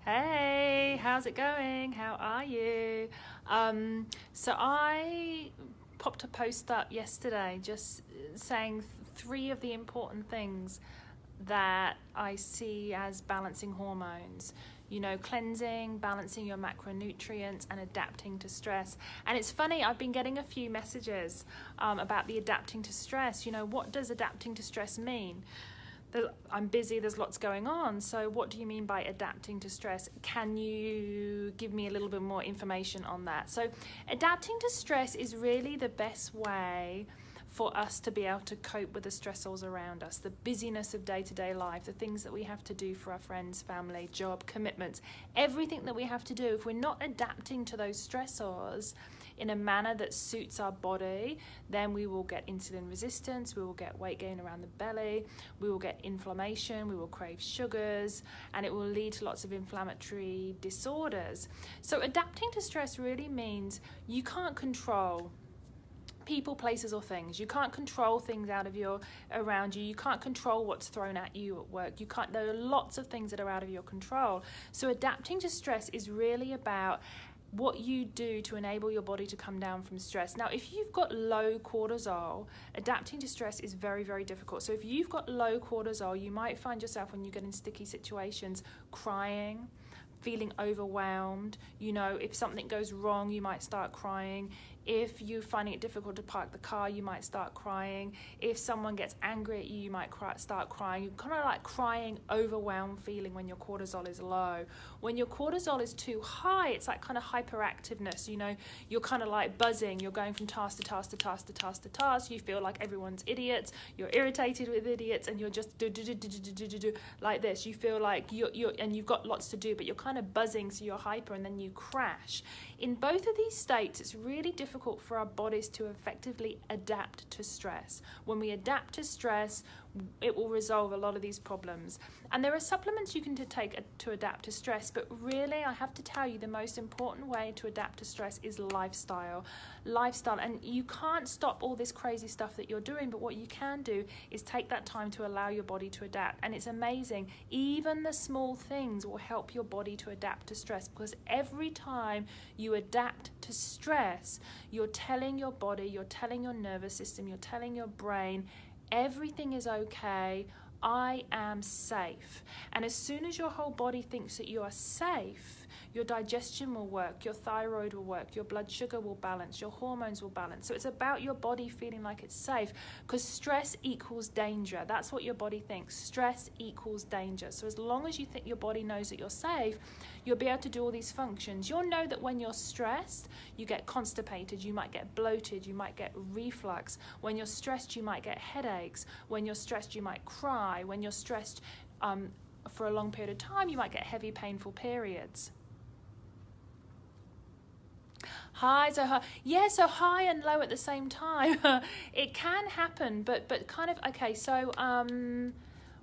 Hey, how's it going? How are you? So I popped a post up yesterday just saying three of the important things that I see as balancing hormones. You know, cleansing, balancing your macronutrients, and adapting to stress. And it's funny, I've been getting a few messages about the adapting to stress. You know, what does adapting to stress mean? I'm busy, there's lots going on, so what do you mean by adapting to stress? Can you give me a little bit more information on that? So adapting to stress is really the best way for us to be able to cope with the stressors around us, the busyness of day-to-day life, the things that we have to do for our friends, family, job, commitments, everything that we have to do. If we're not adapting to those stressors in a manner that suits our body, then we will get insulin resistance, we will get weight gain around the belly, we will get inflammation, we will crave sugars, and it will lead to lots of inflammatory disorders. So adapting to stress really means you can't control people, places, or things. You can't control things around you. You can't control what's thrown at you at work. There are lots of things that are out of your control. So adapting to stress is really about what you do to enable your body to come down from stress. Now, if you've got low cortisol, adapting to stress is very, very difficult. So if you've got low cortisol, you might find yourself, when you get in sticky situations, crying, feeling overwhelmed. You know, if something goes wrong, you might start crying. If you're finding it difficult to park the car, you might start crying. If someone gets angry at you, you might start crying. You're kind of like crying, overwhelmed feeling when your cortisol is low. When your cortisol is too high, it's like kind of hyperactiveness. You know, you're kind of like buzzing. You're going from task to task to task to task to task. You feel like everyone's idiots. You're irritated with idiots, and you're just do like this. You feel like and you've got lots to do, but you're kind of buzzing, so you're hyper, and then you crash. In both of these states, it's really difficult for our bodies to effectively adapt to stress. When we adapt to stress, it will resolve a lot of these problems. And there are supplements you can take to adapt to stress, but really, I have to tell you, the most important way to adapt to stress is lifestyle. And you can't stop all this crazy stuff that you're doing, but what you can do is take that time to allow your body to adapt. And it's amazing. Even the small things will help your body to adapt to stress, because every time you adapt to stress, you're telling your body, you're telling your nervous system, you're telling your brain, everything is okay, I am safe. And as soon as your whole body thinks that you are safe, your digestion will work, your thyroid will work, your blood sugar will balance, your hormones will balance. So it's about your body feeling like it's safe, because stress equals danger. That's what your body thinks. Stress equals danger. So as long as you think your body knows that you're safe, you'll be able to do all these functions. You'll know that when you're stressed, you get constipated, you might get bloated, you might get reflux. When you're stressed, you might get headaches. When you're stressed, you might cry. When you're stressed for a long period of time, you might get heavy, painful periods. So high and low at the same time. It can happen, but kind of, okay, so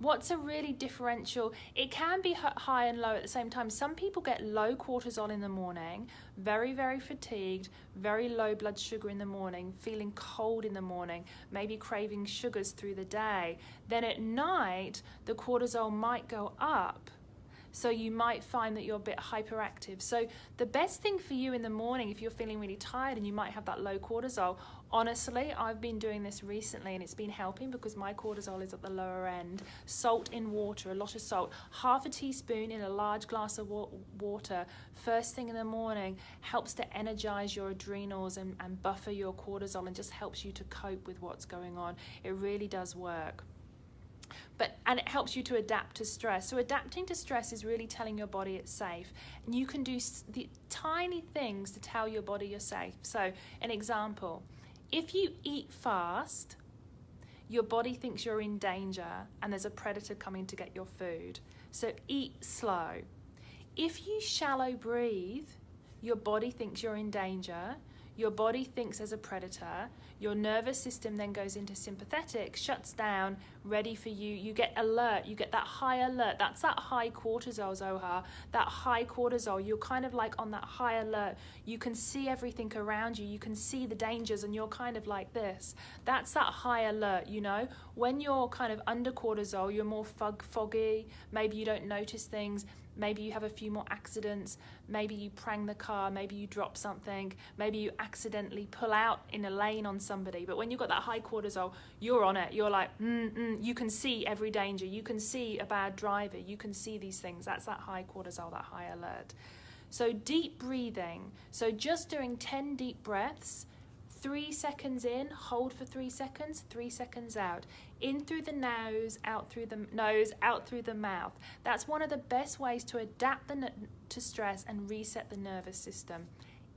what's a really differential? It can be high and low at the same time. Some people get low cortisol in the morning, very, very fatigued, very low blood sugar in the morning, feeling cold in the morning, maybe craving sugars through the day. Then at night, the cortisol might go up. So you might find that you're a bit hyperactive. So the best thing for you in the morning, if you're feeling really tired and you might have that low cortisol, honestly, I've been doing this recently and it's been helping, because my cortisol is at the lower end. Salt in water, a lot of salt, half a teaspoon in a large glass of water first thing in the morning helps to energize your adrenals and buffer your cortisol, and just helps you to cope with what's going on. It really does work. And it helps you to adapt to stress. So adapting to stress is really telling your body it's safe. And you can do the tiny things to tell your body you're safe. So an example, if you eat fast, your body thinks you're in danger and there's a predator coming to get your food. So eat slow. If you shallow breathe, your body thinks you're in danger. your body thinks as a predator, your nervous system then goes into sympathetic, shuts down, ready for you. You get alert, you get that high alert. That's that high cortisol, Zohar. That high cortisol, you're kind of like on that high alert. You can see everything around you. You can see the dangers, and you're kind of like this. That's that high alert, you know. When you're kind of under cortisol, you're more foggy. Maybe you don't notice things. Maybe you have a few more accidents. Maybe you prang the car. Maybe you drop something. Maybe you accidentally pull out in a lane on somebody. But when you've got that high cortisol, you're on it. You're like, you can see every danger. You can see a bad driver. You can see these things. That's that high cortisol, that high alert. So deep breathing. So just doing 10 deep breaths, 3 seconds in, hold for 3 seconds, 3 seconds out. In through the nose, out through the mouth. That's one of the best ways to adapt to stress and reset the nervous system.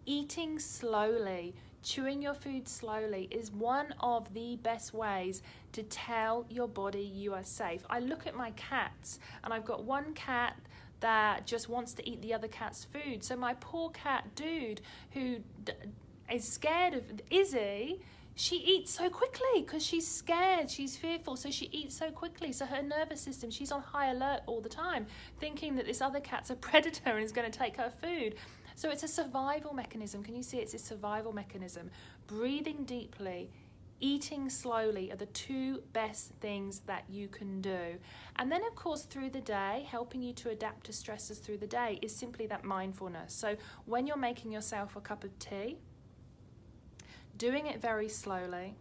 Eating slowly, chewing your food slowly is one of the best ways to tell your body you are safe. I look at my cats, and I've got one cat that just wants to eat the other cat's food. So my poor cat Dude, who is scared of Izzy, she eats so quickly because she's scared, she's fearful, so she eats so quickly. So her nervous system, she's on high alert all the time, thinking that this other cat's a predator and is going to take her food. So it's a survival mechanism. Can you see it's a survival mechanism? Breathing deeply, eating slowly are the two best things that you can do. And then, of course, through the day, helping you to adapt to stresses through the day is simply that mindfulness. So when you're making yourself a cup of tea, doing it very slowly,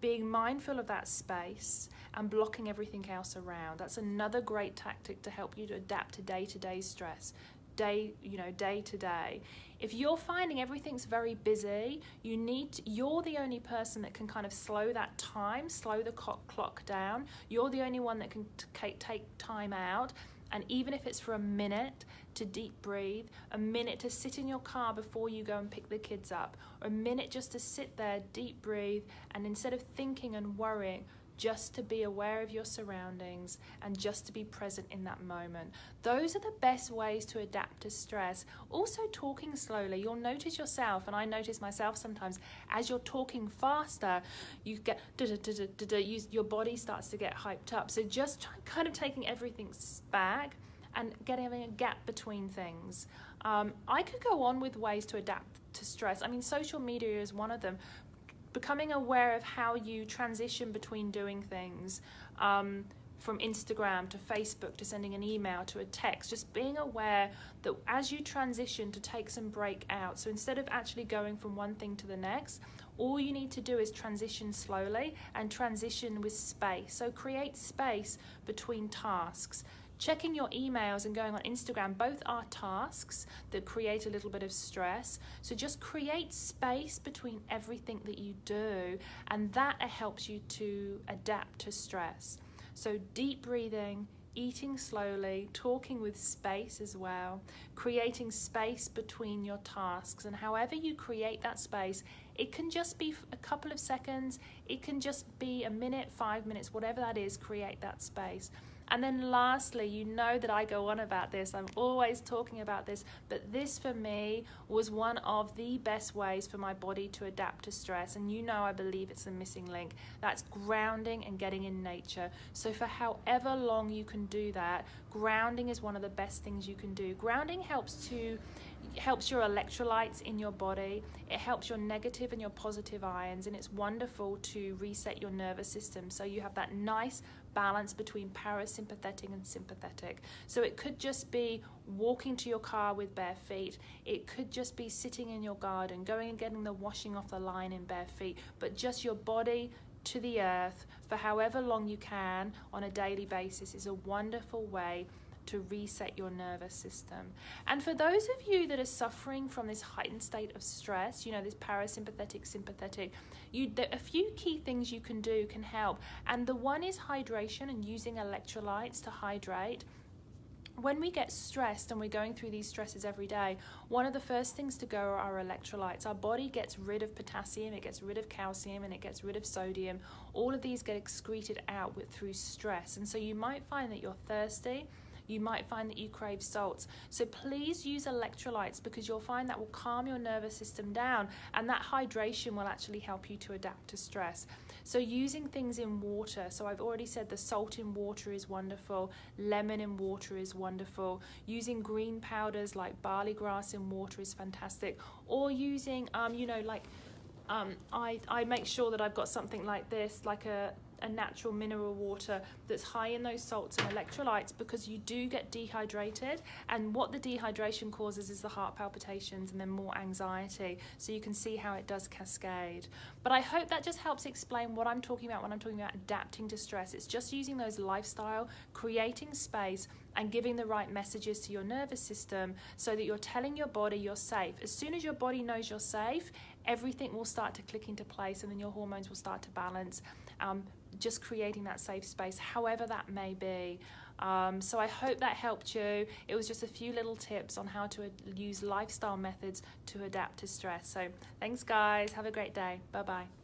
being mindful of that space and blocking everything else around. That's another great tactic to help you to adapt to day-to-day stress, day to day. If you're finding everything's very busy, you're the only person that can kind of slow that time, slow the clock down. You're the only one that can take time out. And even if it's for a minute to deep breathe, a minute to sit in your car before you go and pick the kids up, or a minute just to sit there, deep breathe, and instead of thinking and worrying, just to be aware of your surroundings and just to be present in that moment. Those are the best ways to adapt to stress. Also talking slowly. You'll notice yourself, and I notice myself sometimes, as you're talking faster, you get your body starts to get hyped up. So just kind of taking everything back and having a gap between things. I could go on with ways to adapt to stress. I mean, social media is one of them. Becoming aware of how you transition between doing things, from Instagram to Facebook to sending an email to a text, just being aware that as you transition to take some break out. So instead of actually going from one thing to the next, all you need to do is transition slowly and transition with space. So create space between tasks. Checking your emails and going on Instagram, both are tasks that create a little bit of stress. So just create space between everything that you do, and that helps you to adapt to stress. So deep breathing, eating slowly, talking with space as well, creating space between your tasks. And however you create that space, it can just be a couple of seconds, it can just be a minute, 5 minutes, whatever that is, create that space. And then lastly, you know that I go on about this, I'm always talking about this, but this for me was one of the best ways for my body to adapt to stress. And you know, I believe it's the missing link. That's grounding and getting in nature. So for however long you can do that, grounding is one of the best things you can do. Grounding helps your electrolytes in your body. It helps your negative and your positive ions, and it's wonderful to reset your nervous system. So you have that nice balance between parasympathetic and sympathetic. So it could just be walking to your car with bare feet. It could just be sitting in your garden, going and getting the washing off the line in bare feet, but just your body to the earth for however long you can on a daily basis is a wonderful way to reset your nervous system. And for those of you that are suffering from this heightened state of stress, this parasympathetic, sympathetic, a few key things you can do can help. And the one is hydration and using electrolytes to hydrate. When we get stressed and we're going through these stresses every day, one of the first things to go are our electrolytes. Our body gets rid of potassium, it gets rid of calcium, and it gets rid of sodium. All of these get excreted out through stress. And so you might find that you're thirsty, You might find that you crave salts. So please use electrolytes, because you'll find that will calm your nervous system down, and that hydration will actually help you to adapt to stress. So using things in water, so I've already said the salt in water is wonderful, lemon in water is wonderful, using green powders like barley grass in water is fantastic, or using I make sure that I've got something like this, like a natural mineral water that's high in those salts and electrolytes, because you do get dehydrated, and what the dehydration causes is the heart palpitations and then more anxiety. So you can see how it does cascade. But I hope that just helps explain what I'm talking about when I'm talking about adapting to stress. It's just using those lifestyle, creating space, and giving the right messages to your nervous system so that you're telling your body you're safe. As soon as your body knows you're safe, everything will start to click into place, and then your hormones will start to balance. Just creating that safe space, however that may be. So I hope that helped you. It was just a few little tips on how to use lifestyle methods to adapt to stress. So thanks guys, have a great day. Bye bye.